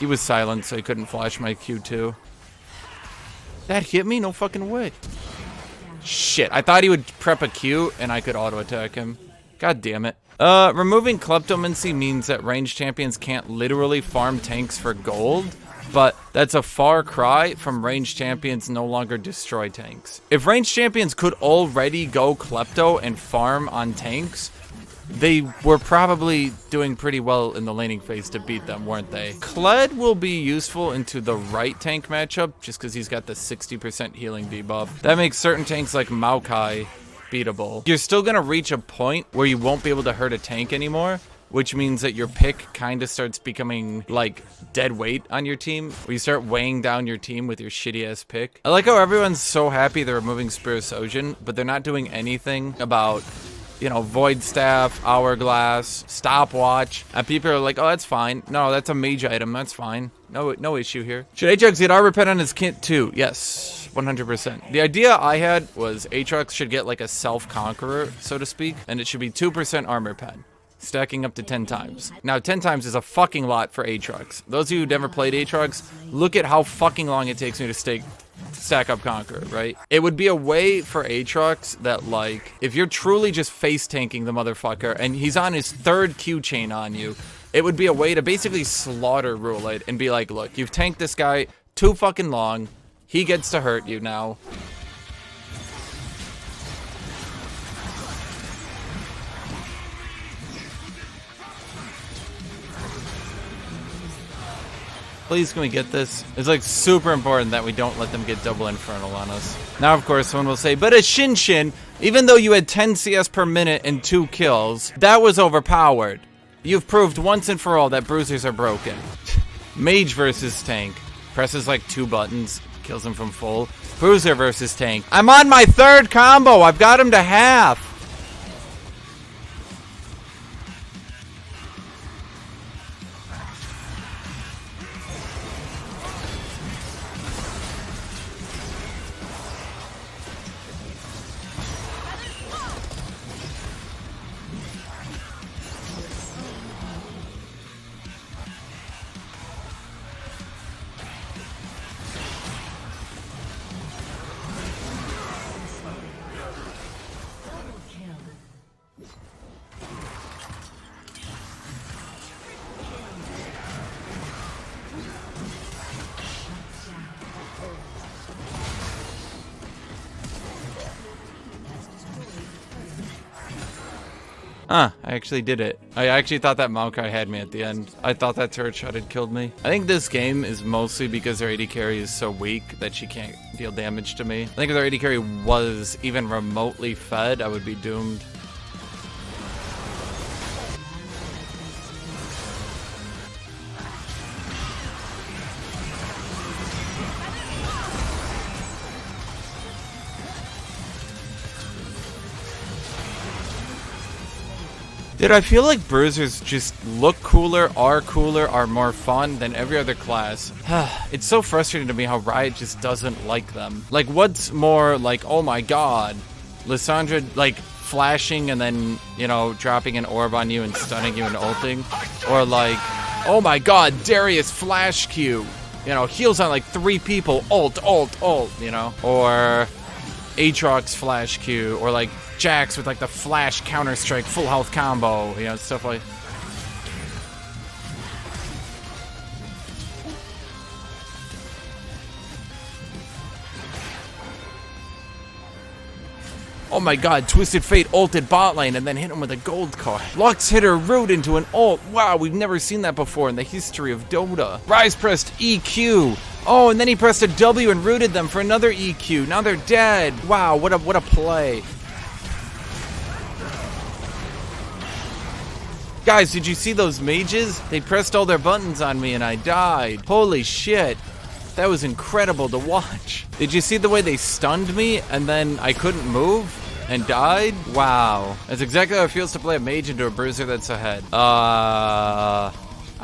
He was silent, so he couldn't flash my Q2. That hit me? No fucking way. Shit, I thought he would prep a Q and I could auto attack him. God damn it. Removing Kleptomancy means that ranged champions can't literally farm tanks for gold, but that's a far cry from ranged champions no longer destroy tanks. If ranged champions could already go Klepto and farm on tanks, they were probably doing pretty well in the laning phase to beat them, weren't they? Kled will be useful into the right tank matchup just because he's got the 60% healing debuff. That makes certain tanks like Maokai beatable. You're still gonna reach a point where you won't be able to hurt a tank anymore, which means that your pick kind of starts becoming like dead weight on your team, where you start weighing down your team with your shitty ass pick. I like how everyone's so happy they're removing SphereStalker, but they're not doing anything about, you know, Void Staff, Hourglass, Stopwatch, and people are like, oh, that's fine. No, that's a mage item, that's fine. No issue here. Should Aatrox get armor pen on his kit too? Yes, 100%. The idea I had was Aatrox should get like a self-conqueror, so to speak, and it should be 2% armor pen, stacking up to 10 times. Now, 10 times is a fucking lot for Aatrox. Those of you who never played Aatrox, look at how fucking long it takes me to stack up Conquer, right? It would be a way for Aatrox that, like, if you're truly just face tanking the motherfucker and he's on his 3rd Q chain on you, it would be a way to basically slaughter Rulite and be like, look, you've tanked this guy too fucking long. He gets to hurt you now. Please, can we get this? It's like super important that we don't let them get double Infernal on us. Now, of course, someone will say, but Hashinshin, even though you had 10 CS per minute and 2 kills, that was overpowered. You've proved once and for all that Bruisers are broken. Mage versus tank. Presses like 2 buttons, kills him from full. Bruiser versus tank. I'm on my 3rd combo. I've got him to half. I actually did it. I actually thought that Maokai had me at the end. I thought that turret shot had killed me. I think this game is mostly because their AD carry is so weak that she can't deal damage to me. I think if their AD carry was even remotely fed, I would be doomed. Dude, I feel like Bruisers just look cooler, are more fun than every other class. It's so frustrating to me how Riot just doesn't like them. Like, what's more like, oh my god, Lissandra, like, flashing and then, you know, dropping an orb on you and stunning you and ulting? Or like, oh my god, Darius flash Q, you know, heals on like 3 people, ult, you know? Or Aatrox flash Q, or like Jax with like the flash counter-strike full health combo, you know, stuff like. Oh my god, Twisted Fate ulted bot lane and then hit him with a gold card. Lux hit her root into an ult. Wow, we've never seen that before in the history of Dota. Ryze pressed EQ. Oh, and then he pressed a W and rooted them for another EQ. Now they're dead. Wow, what a play. Guys, did you see those mages? They pressed all their buttons on me and I died. Holy shit. That was incredible to watch. Did you see the way they stunned me and then I couldn't move and died? Wow. That's exactly how it feels to play a mage into a bruiser that's ahead. I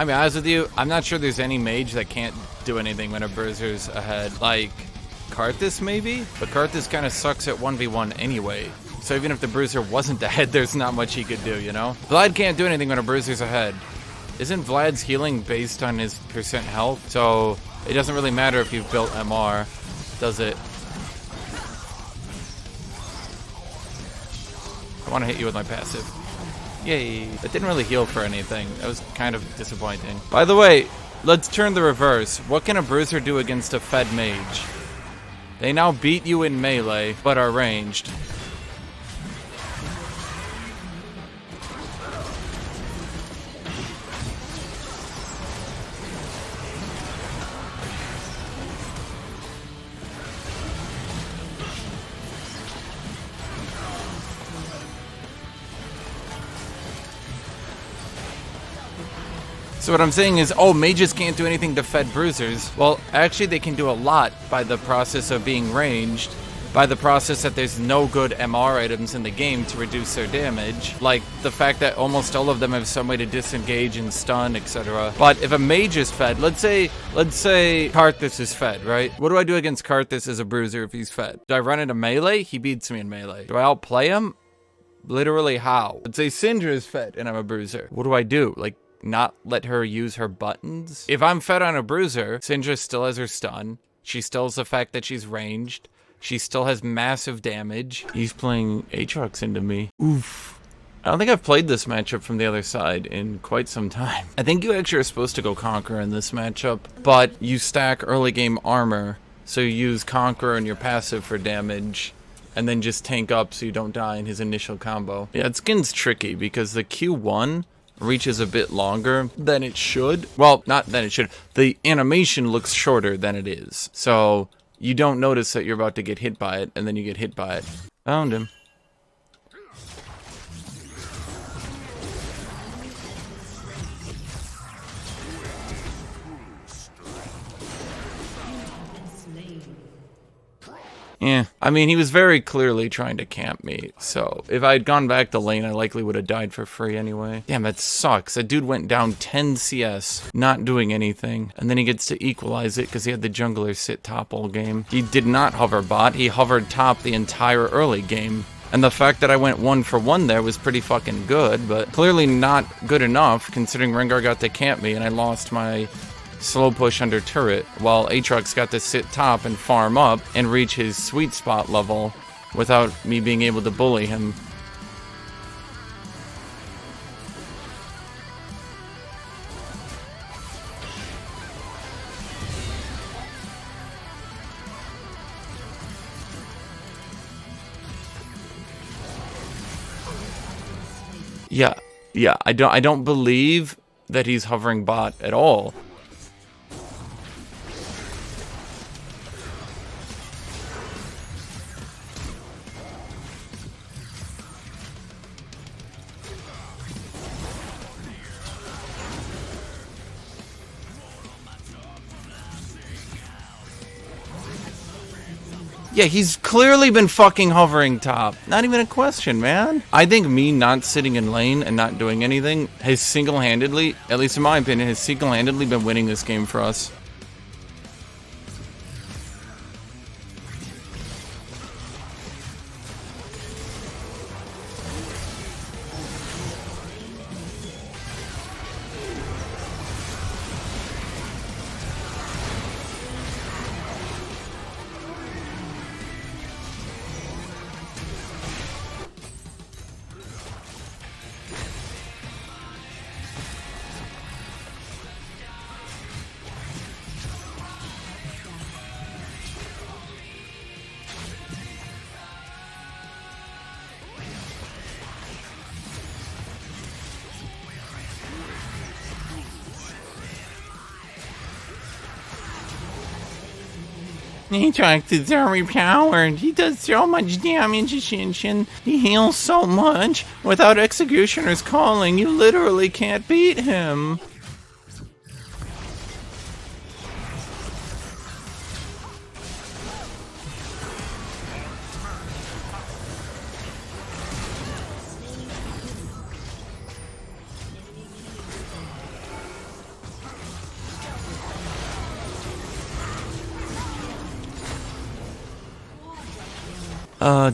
mean, honest with you, I'm not sure there's any mage that can't do anything when a bruiser's ahead. Like, Karthus maybe? But Karthus kind of sucks at 1v1 anyway. So even if the bruiser wasn't ahead, there's not much he could do, you know? Vlad can't do anything when a bruiser's ahead. Isn't Vlad's healing based on his percent health? So it doesn't really matter if you've built MR, does it? I want to hit you with my passive. Yay. That didn't really heal for anything. That was kind of disappointing. By the way, let's turn the reverse. What can a bruiser do against a fed mage? They now beat you in melee, but are ranged. So what I'm saying is, oh, mages can't do anything to fed bruisers. Well, actually they can do a lot by the process of being ranged, by the process that there's no good MR items in the game to reduce their damage, like the fact that almost all of them have some way to disengage and stun, etc. But if a mage is fed, let's say Karthus is fed, right? What do I do against Karthus as a bruiser if he's fed? Do I run into melee? He beats me in melee. Do I outplay him? Literally how? Let's say Syndra is fed and I'm a bruiser. What do I do? Like, not let her use her buttons? If I'm fed on a bruiser, Syndra still has her stun. She still has the fact that she's ranged. She still has massive damage. He's playing Aatrox into me. Oof. I don't think I've played this matchup from the other side in quite some time. I think you actually are supposed to go Conqueror in this matchup, but you stack early game armor, so you use Conqueror and your passive for damage, and then just tank up so you don't die in his initial combo. Yeah, skin's tricky because the Q1 reaches a bit longer than it should. Well, not than it should. The animation looks shorter than it is. So you don't notice that you're about to get hit by it, and then you get hit by it. Found him. Yeah, I mean, he was very clearly trying to camp me, so if I had gone back to lane, I likely would have died for free anyway. Damn, that sucks. That dude went down 10 CS, not doing anything, and then he gets to equalize it because he had the jungler sit top all game. He did not hover bot, he hovered top the entire early game. And the fact that I went 1 for 1 there was pretty fucking good, but clearly not good enough considering Rengar got to camp me and I lost my slow push under turret, while Aatrox got to sit top and farm up and reach his sweet spot level without me being able to bully him. Yeah, I don't believe that he's hovering bot at all. Yeah, he's clearly been fucking hovering top. Not even a question, man. I think me not sitting in lane and not doing anything has single-handedly, at least in my opinion, has single-handedly been winning this game for us. Aatrox is very powered. He does so much damage, Hashinshin. He heals so much. Without Executioner's Calling, you literally can't beat him.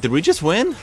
Did we just win?